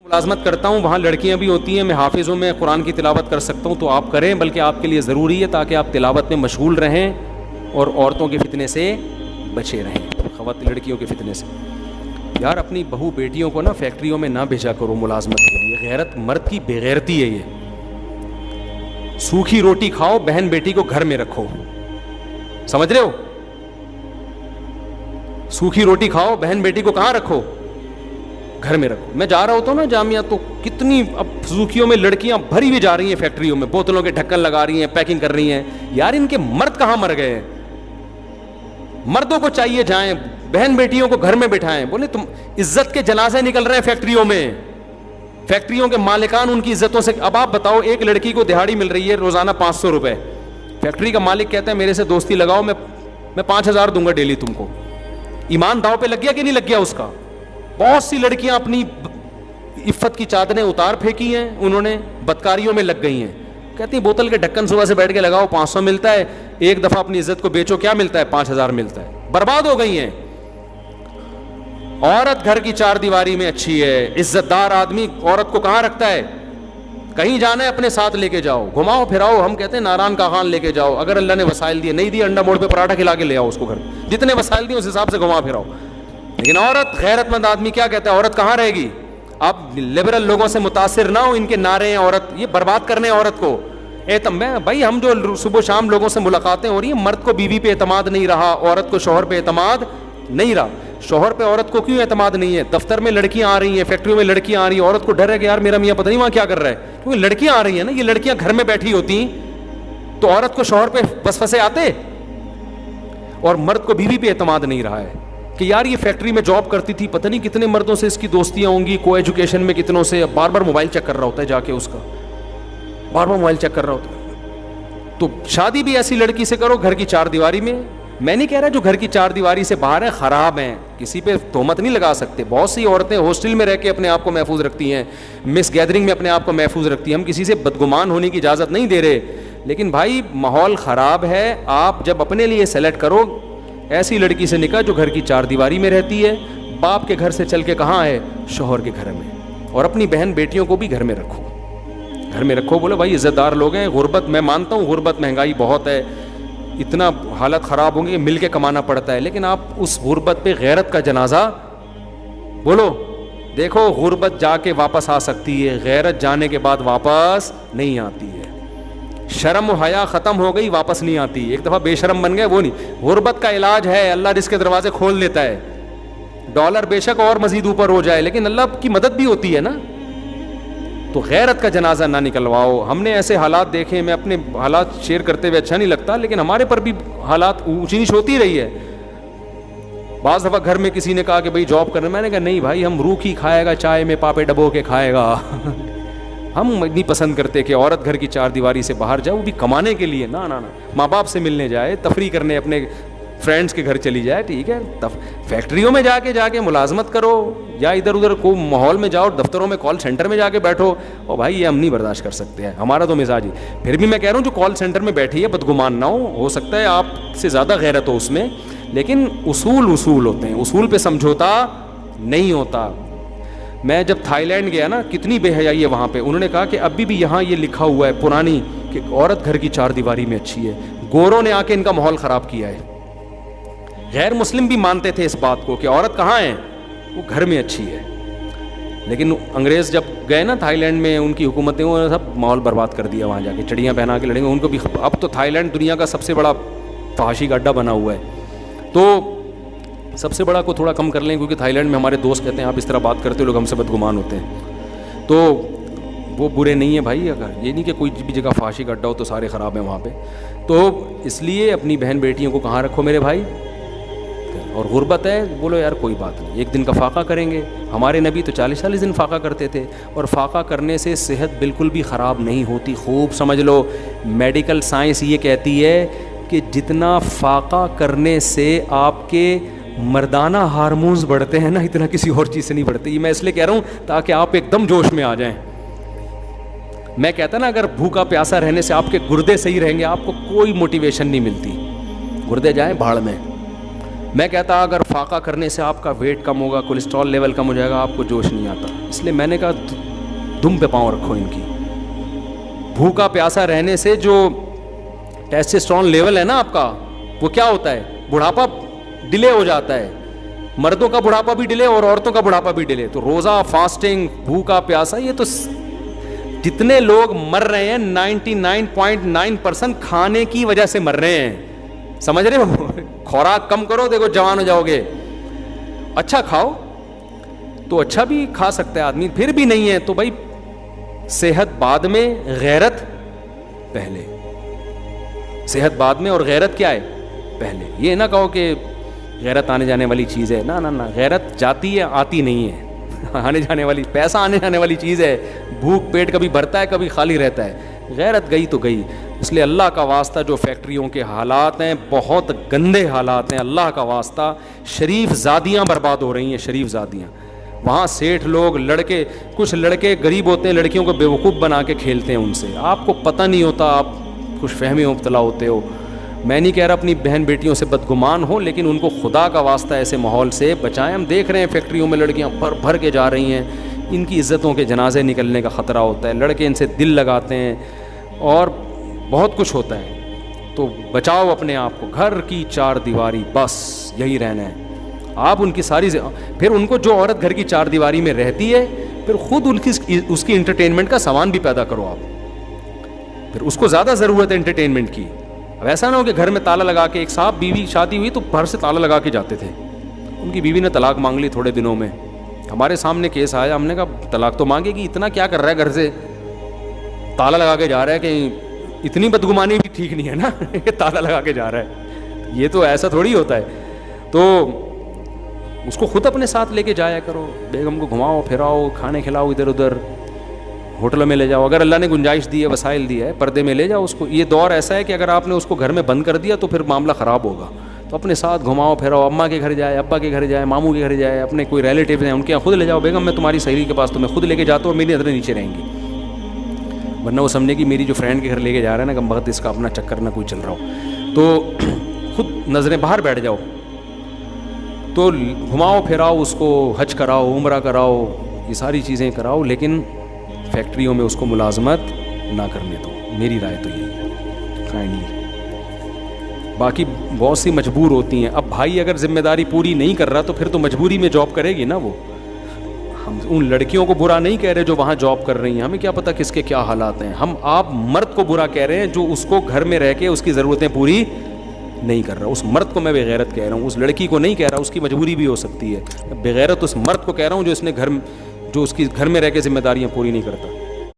ملازمت کرتا ہوں وہاں لڑکیاں بھی ہوتی ہیں, میں حافظوں میں قرآن کی تلاوت کر سکتا ہوں, تو آپ کریں, بلکہ آپ کے لیے ضروری ہے تاکہ آپ تلاوت میں مشغول رہیں اور عورتوں کے فتنے سے بچے رہیں, خواتین لڑکیوں کے فتنے سے. یار اپنی بہو بیٹیوں کو نا فیکٹریوں میں نہ بھیجا کرو ملازمت کے لیے, غیرت مرد کی بے غیرتی ہے یہ. سوکھی روٹی کھاؤ, بہن بیٹی کو گھر میں رکھو, سمجھ رہے ہو؟ سوکھی روٹی کھاؤ, بہن بیٹی کو کہاں رکھو؟ گھر میں رکھو. میں جا رہا ہوتا ہوں نا جامعہ, تو کتنی اب سوکھیوں میں لڑکیاں بھری ہوئی جا رہی ہیں فیکٹریوں میں, بوتلوں کے ڈھکن لگا رہی ہیں, پیکنگ کر رہی ہیں. یار ان کے مرد کہاں مر گئے ہیں؟ مردوں کو چاہیے جائیں, بہن بیٹیوں کو گھر میں بٹھائیں. بولے تم عزت کے جنازے نکل رہے ہیں فیکٹریوں میں, فیکٹریوں کے مالکان ان کی عزتوں سے. اب آپ بتاؤ, ایک لڑکی کو دہاڑی مل رہی ہے روزانہ 500 روپے, فیکٹری کا مالک کہتا ہے میرے سے دوستی لگاؤ, میں 5000 دوں گا ڈیلی تم کو. ایمان داؤ پہ لگ گیا کہ نہیں لگ گیا اس کا؟ بہت سی لڑکیاں اپنی عفت کی چادریں اتار پھینکی ہیں انہوں نے, بدکاریوں میں لگ گئی ہیں. کہتی ہیں بوتل کے ڈھکن صبح سے بیٹھ کے لگاؤ, 500 ملتا ہے, ایک دفعہ اپنی عزت کو بیچو, کیا ملتا ہے؟ 5000 ملتا ہے. برباد ہو گئی ہیں. عورت گھر کی چار دیواری میں اچھی ہے. عزت دار آدمی عورت کو کہاں رکھتا ہے؟ کہیں جانا ہے اپنے ساتھ لے کے جاؤ, گھماؤ پھراؤ. ہم کہتے ہیں ناران کا خان لے کے جاؤ, اگر اللہ نے وسائل دیے, نہیں دیے انڈا موڑ پہ پراٹھا کھلا کے لے آؤ اس کو گھر, جتنے وسائل دیے اس حساب سے گھما پھراؤ. لیکن عورت, غیرت مند آدمی کیا کہتا ہے, عورت کہاں رہے گی؟ اب لبرل لوگوں سے متاثر نہ ہو, ان کے نعرے ہیں عورت, یہ برباد کرنے عورت کو. میں بھائی, ہم جو صبح شام لوگوں سے ملاقاتیں ہو رہی ہیں, مرد کو بیوی پہ اعتماد نہیں رہا, عورت کو شوہر پہ اعتماد نہیں رہا. شوہر پہ عورت کو کیوں اعتماد نہیں ہے؟ دفتر میں لڑکیاں آ رہی ہیں, فیکٹریوں میں لڑکیاں آ رہی ہیں, عورت کو ڈر ہے کہ یار میرا میاں پتہ نہیں وہاں کیا کر رہا ہے, کیونکہ لڑکیاں آ رہی ہیں نا. یہ لڑکیاں گھر میں بیٹھی ہوتی تو عورت کو شوہر پہ وسوسے آتے, اور مرد کو بیوی پہ اعتماد نہیں رہا ہے کہ یار یہ فیکٹری میں جاب کرتی تھی, پتہ نہیں کتنے مردوں سے اس کی دوستیاں ہوں گی, کو ایجوکیشن میں کتنوں سے. بار بار موبائل چیک کر رہا ہوتا ہے جا کے, اس کا بار بار موبائل چیک کر رہا ہوتا ہے. تو شادی بھی ایسی لڑکی سے کرو گھر کی چار دیواری میں. میں نہیں کہہ رہا جو گھر کی چار دیواری سے باہر ہیں خراب ہیں, کسی پہ تہمت نہیں لگا سکتے. بہت سی عورتیں ہاسٹل میں رہ کے اپنے آپ کو محفوظ رکھتی ہیں, مس گیدرنگ میں اپنے آپ کو محفوظ رکھتی ہیں. ہم کسی سے بدگمان ہونے کی اجازت نہیں دے رہے, لیکن بھائی ماحول خراب ہے. آپ جب اپنے لیے سلیکٹ کرو, ایسی لڑکی سے نکاح جو گھر کی چار دیواری میں رہتی ہے, باپ کے گھر سے چل کے کہاں ہے؟ شوہر کے گھر میں. اور اپنی بہن بیٹیوں کو بھی گھر میں رکھو, گھر میں رکھو. بولو بھائی عزت دار لوگ ہیں. غربت, میں مانتا ہوں غربت, مہنگائی بہت ہے, اتنا حالت خراب ہوں گی کہ مل کے کمانا پڑتا ہے, لیکن آپ اس غربت پہ غیرت کا جنازہ بولو. دیکھو غربت جا کے واپس آ سکتی ہے, غیرت جانے کے بعد واپس نہیں آتی ہے. شرم و حیا ختم ہو گئی, واپس نہیں آتی. ایک دفعہ بے شرم بن گئے وہ نہیں. غربت کا علاج ہے, اللہ رزق کے دروازے کھول دیتا ہے. ڈالر بے شک اور مزید اوپر ہو جائے, لیکن اللہ کی مدد بھی ہوتی ہے نا. تو غیرت کا جنازہ نہ نکلواؤ. ہم نے ایسے حالات دیکھے, میں اپنے حالات شیئر کرتے ہوئے اچھا نہیں لگتا, لیکن ہمارے پر بھی حالات اونچ نیچ ہوتی رہی ہے. بعض دفعہ گھر میں کسی نے کہا کہ بھائی جاب کرنا, میں نے کہا نہیں بھائی, ہم روکھی کھائے گا, چائے میں پاپے ڈبو کے کھائے گا. ہم نہیں پسند کرتے کہ عورت گھر کی چار دیواری سے باہر جائے, وہ بھی کمانے کے لیے. نہ ماں باپ سے ملنے جائے, تفریح کرنے اپنے فرینڈس کے گھر چلی جائے, ٹھیک ہے. فیکٹریوں میں جا کے ملازمت کرو, یا ادھر ادھر کو ماحول میں جاؤ, دفتروں میں کال سینٹر میں جا کے بیٹھو. اور بھائی یہ ہم نہیں برداشت کر سکتے ہیں, ہمارا تو مزاج ہی. پھر بھی میں کہہ رہا ہوں جو کال سینٹر میں بیٹھی ہے بدگمان نہ ہو سکتا ہے آپ سے زیادہ غیرت ہو اس میں, لیکن اصول ہوتے ہیں, اصول پہ سمجھوتا نہیں ہوتا. میں جب تھائی لینڈ گیا نا, کتنی بے حیائی ہے وہاں پہ. انہوں نے کہا کہ ابھی بھی یہاں یہ لکھا ہوا ہے پرانی کہ عورت گھر کی چار دیواری میں اچھی ہے. گوروں نے آ کے ان کا ماحول خراب کیا ہے. غیر مسلم بھی مانتے تھے اس بات کو کہ عورت کہاں ہے, وہ گھر میں اچھی ہے. لیکن انگریز جب گئے نا تھائی لینڈ میں, ان کی حکومتیں, انہوں نے سب ماحول برباد کر دیا. وہاں جا کے چڑیاں پہنا کے لڑیں گے ان کو بھی. اب تو تھائی لینڈ دنیا کا سب سے بڑا فحاشی کا اڈا بنا ہوا ہے. تو سب سے بڑا کو تھوڑا کم کر لیں, کیونکہ تھائی لینڈ میں ہمارے دوست کہتے ہیں آپ اس طرح بات کرتے ہو, لوگ ہم سے بدگمان ہوتے ہیں. تو وہ برے نہیں ہیں بھائی. اگر یہ نہیں کہ کوئی بھی جگہ فحاشی کا اڈا ہو تو سارے خراب ہیں وہاں پہ. تو اس لیے اپنی بہن بیٹیوں کو کہاں رکھو میرے بھائی. اور غربت ہے, بولو یار کوئی بات نہیں, ایک دن کا فاقہ کریں گے. ہمارے نبی تو 40 دن فاقہ کرتے تھے, اور فاقہ کرنے سے صحت بالکل بھی خراب نہیں ہوتی. خوب سمجھ لو, میڈیکل سائنس یہ کہتی ہے کہ جتنا فاقہ کرنے سے آپ کے مردانہ ہارمونز بڑھتے ہیں نا, اتنا کسی اور چیز سے نہیں بڑھتے. یہ میں اس لیے کہہ رہا ہوں تاکہ آپ ایک دم جوش میں آ جائیں. میں کہتا نا, اگر بھوکا پیاسا رہنے سے آپ کے گردے صحیح رہیں گے, آپ کو کوئی موٹیویشن نہیں ملتی. گردے جائیں بھاڑ میں. میں کہتا اگر فاقہ کرنے سے آپ کا ویٹ کم ہوگا, کولیسٹرول لیول کم ہو جائے گا, آپ کو جوش نہیں آتا. اس لیے میں نے کہا دم پہ پاؤں رکھو ان کی. بھوکا پیاسا رہنے سے جو ٹیسٹوسٹیرون لیول ہے نا آپ کا, وہ کیا ہوتا ہے, بڑھاپا ڈیلے ہو جاتا ہے. مردوں کا بڑھاپا بھی ڈیلے اور عورتوں کا بڑھاپا بھی ڈیلے. تو روزہ, فاسٹنگ, بھوکا پیاسا, یہ تو جتنے لوگ مر رہے ہیں 99.9% کھانے کی وجہ سے مر رہے ہیں. سمجھ رہے ہو؟ خوراک کم کرو, دیکھو جوان ہو جاؤ گے. اچھا کھاؤ تو اچھا بھی کھا سکتا ہے آدمی, پھر بھی نہیں ہے تو بھائی صحت بعد میں, غیرت پہلے. صحت بعد میں اور غیرت کیا ہے پہلے. یہ نہ کہو کہ غیرت آنے جانے والی چیز ہے, نہ نہ نہ, غیرت جاتی ہے آتی نہیں ہے. آنے جانے والی, پیسہ آنے جانے والی چیز ہے. بھوک پیٹ کبھی بھرتا ہے کبھی خالی رہتا ہے, غیرت گئی تو گئی. اس لیے اللہ کا واسطہ جو فیکٹریوں کے حالات ہیں بہت گندے حالات ہیں. اللہ کا واسطہ شریف زادیاں برباد ہو رہی ہیں, شریف زادیاں. وہاں سیٹھ لوگ, لڑکے, کچھ لڑکے غریب ہوتے ہیں, لڑکیوں کو بیوقوف بنا کے کھیلتے ہیں ان سے. آپ کو پتہ نہیں ہوتا, آپ خوش فہمی مبتلا ہوتے ہو. میں نہیں کہہ رہا اپنی بہن بیٹیوں سے بدگمان ہو, لیکن ان کو خدا کا واسطہ ایسے ماحول سے بچائیں. ہم دیکھ رہے ہیں فیکٹریوں میں لڑکیاں بھر بھر کے جا رہی ہیں, ان کی عزتوں کے جنازے نکلنے کا خطرہ ہوتا ہے. لڑکے ان سے دل لگاتے ہیں اور بہت کچھ ہوتا ہے. تو بچاؤ اپنے آپ کو. گھر کی چار دیواری بس یہی رہنا ہے. آپ ان کی ساری, پھر ان کو جو عورت گھر کی چار دیواری میں رہتی ہے, پھر خود اس کی انٹرٹینمنٹ کا سامان بھی پیدا کرو آپ. پھر اس کو زیادہ ضرورت ہے انٹرٹینمنٹ کی. اب ایسا نہ ہو کہ گھر میں تالا لگا کے, ایک صاحب بیوی شادی ہوئی تو باہر سے تالا لگا کے جاتے تھے. ان کی بیوی نے طلاق مانگ لی تھوڑے دنوں میں. ہمارے سامنے کیس آیا, ہم نے کہا طلاق تو مانگے گی, اتنا کیا کر رہا ہے گھر سے, تالا لگا کے جا رہا ہے. کہ اتنی بدگمانی بھی ٹھیک نہیں ہے نا کہ تالا لگا کے جا رہا ہے. یہ تو ایسا تھوڑی ہوتا ہے. تو اس کو خود اپنے ساتھ لے کے جایا کرو. بیگم کو گھماؤ پھراؤ, کھانے کھلاؤ, ادھر ادھر ہوٹلوں میں لے جاؤ. اگر اللہ نے گنجائش دی ہے, وسائل دی ہے, پردے میں لے جاؤ اس کو. یہ دور ایسا ہے کہ اگر آپ نے اس کو گھر میں بند کر دیا تو پھر معاملہ خراب ہوگا. تو اپنے ساتھ گھماؤ پھراؤ, اماں کے گھر جائے, ابا کے گھر جائے, ماموں کے گھر جائے, اپنے کوئی ریلیٹیو ہیں ان کے یہاں خود لے جاؤ. بیگم میں تمہاری سہیلی کے پاس تمہیں خود لے کے جاتا ہوں, اور میری نظریں نیچے رہیں گی. ورنہ وہ سمجھے کہ میری جو فرینڈ کے گھر لے کے جا رہا ہے نا, کم وقت اس کا اپنا چکر نہ کوئی چل رہا ہو. تو خود نظریں باہر بیٹھ جاؤ. تو گھماؤ پھراؤ اس کو, حج کراؤ, عمرہ کراؤ, یہ ساری چیزیں کراؤ, لیکن فیکٹریوں میں اس کو ملازمت نہ کرنے دو. میری رائے تو یہی ہے کائنڈلی. باقی بہت سی مجبور ہوتی ہیں. اب بھائی اگر ذمہ داری پوری نہیں کر رہا تو پھر تو مجبوری میں جاب کرے گی نا وہ. ہم ان لڑکیوں کو برا نہیں کہہ رہے جو وہاں جاب کر رہی ہیں, ہمیں کیا پتہ کس کے کیا حالات ہیں. ہم آپ مرد کو برا کہہ رہے ہیں جو اس کو گھر میں رہ کے اس کی ضرورتیں پوری نہیں کر رہا. اس مرد کو میں بغیرت کہہ رہا ہوں, اس لڑکی کو نہیں کہہ رہا, اس کی مجبوری بھی ہو سکتی ہے. بغیرت اس مرد کو کہہ رہا ہوں جو اس کی گھر میں رہ کے ذمہ داریاں پوری نہیں کرتا.